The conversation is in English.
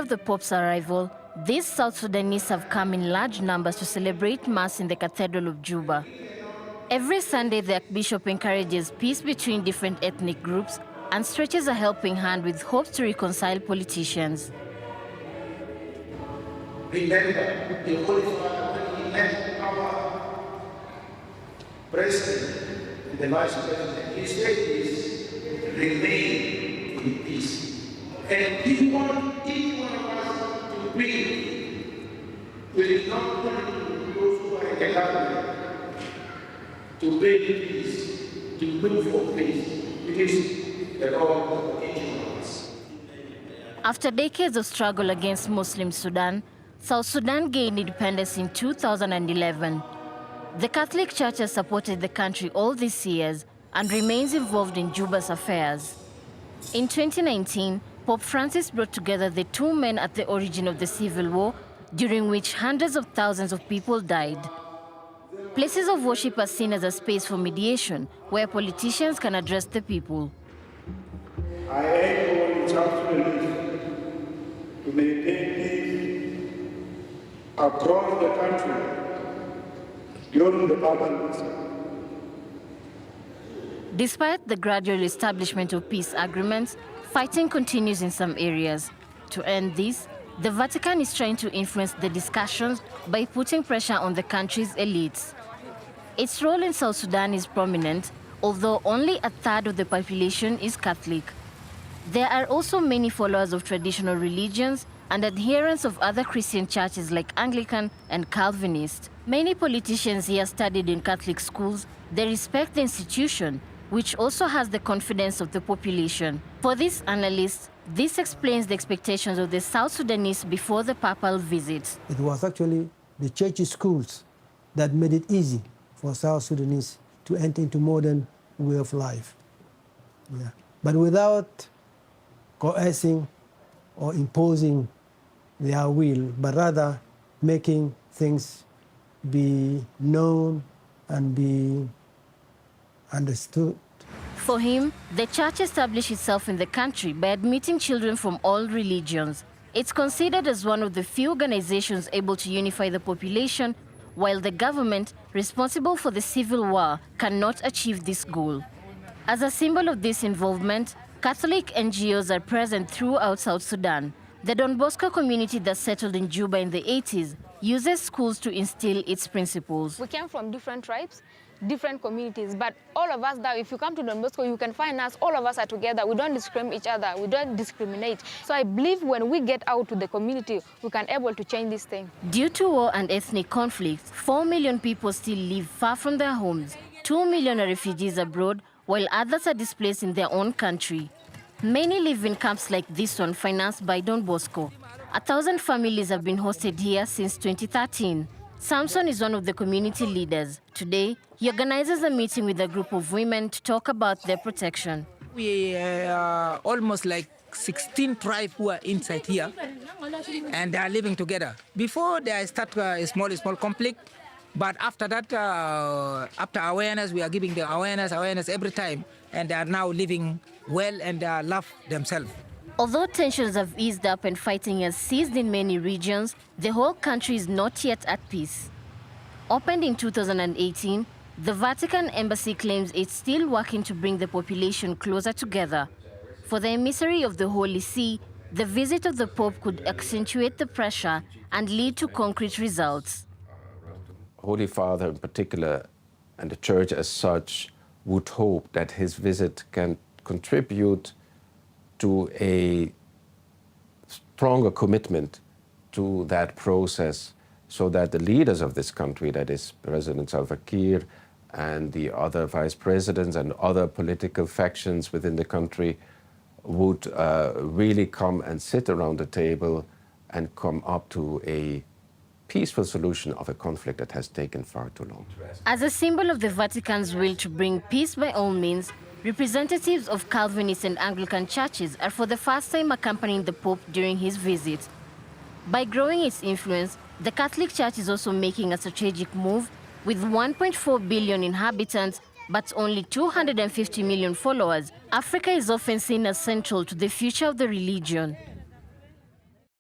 of the Pope's arrival, these South Sudanese have come in large numbers to celebrate Mass in the Cathedral of Juba. Every Sunday, the Archbishop encourages peace between different ethnic groups and stretches a helping hand with hopes to reconcile politicians. Remember, the Holy Father, when he met our President and the Vice President, he said this: remain in peace. And he wants each one of us to be with not only those who are in the government, to bring peace, to look for peace. It is the role of each one of us. After decades of struggle against Muslim Sudan, South Sudan gained independence in 2011. The Catholic Church has supported the country all these years and remains involved in Juba's affairs. In 2019, Pope Francis brought together the two men at the origin of the civil war, during which hundreds of thousands of people died. Places of worship are seen as a space for mediation, where politicians can address the people. I aim for South Sudanese to maintain peace across the country during the Papal visit. Despite the gradual establishment of peace agreements, fighting continues in some areas. To end this, the Vatican is trying to influence the discussions by putting pressure on the country's elites. Its role in South Sudan is prominent, although only a third of the population is Catholic. There are also many followers of traditional religions and adherents of other Christian churches like Anglican and Calvinist. Many politicians here studied in Catholic schools. They respect the institution, which also has the confidence of the population. For this analyst, this explains the expectations of the South Sudanese before the papal visit. It was actually the church schools that made it easy for South Sudanese to enter into modern way of life. Yeah. But without coercing or imposing their will, but rather making things be known and be understood. For him, the church established itself in the country by admitting children from all religions. It's considered as one of the few organizations able to unify the population, while the government, responsible for the civil war, cannot achieve this goal. As a symbol of this involvement, Catholic NGOs are present throughout South Sudan. The Don Bosco community that settled in Juba in the 80s uses schools to instill its principles. We came from different tribes, different communities, but all of us now, if you come to Don Bosco, you can find us, all of us are together. We don't discriminate each other, we don't discriminate. So I believe when we get out to the community, we can able to change this thing. Due to war and ethnic conflicts, 4 million people still live far from their homes. 2 million are refugees abroad, while others are displaced in their own country. Many live in camps like this one, financed by Don Bosco. 1,000 families have been hosted here since 2013. Samson is one of the community leaders. Today, he organizes a meeting with a group of women to talk about their protection. We are almost like 16 tribes who are inside here, and they are living together. Before they start a small conflict, but after that, after awareness, we are giving the awareness every time, and they are now living well and love themselves. Although tensions have eased up and fighting has ceased in many regions, the whole country is not yet at peace. Opened in 2018, the Vatican Embassy claims it's still working to bring the population closer together. For the emissary of the Holy See, the visit of the Pope could accentuate the pressure and lead to concrete results. Holy Father in particular, and the Church as such, would hope that his visit can contribute to a stronger commitment to that process, so that the leaders of this country, that is President Salva Kiir and the other vice presidents and other political factions within the country, would really come and sit around the table and come up to a peaceful solution of a conflict that has taken far too long. As a symbol of the Vatican's will to bring peace by all means, representatives of Calvinist and Anglican churches are for the first time accompanying the Pope during his visit. By growing its influence, the Catholic Church is also making a strategic move. With 1.4 billion inhabitants, but only 250 million followers, Africa is often seen as central to the future of the religion.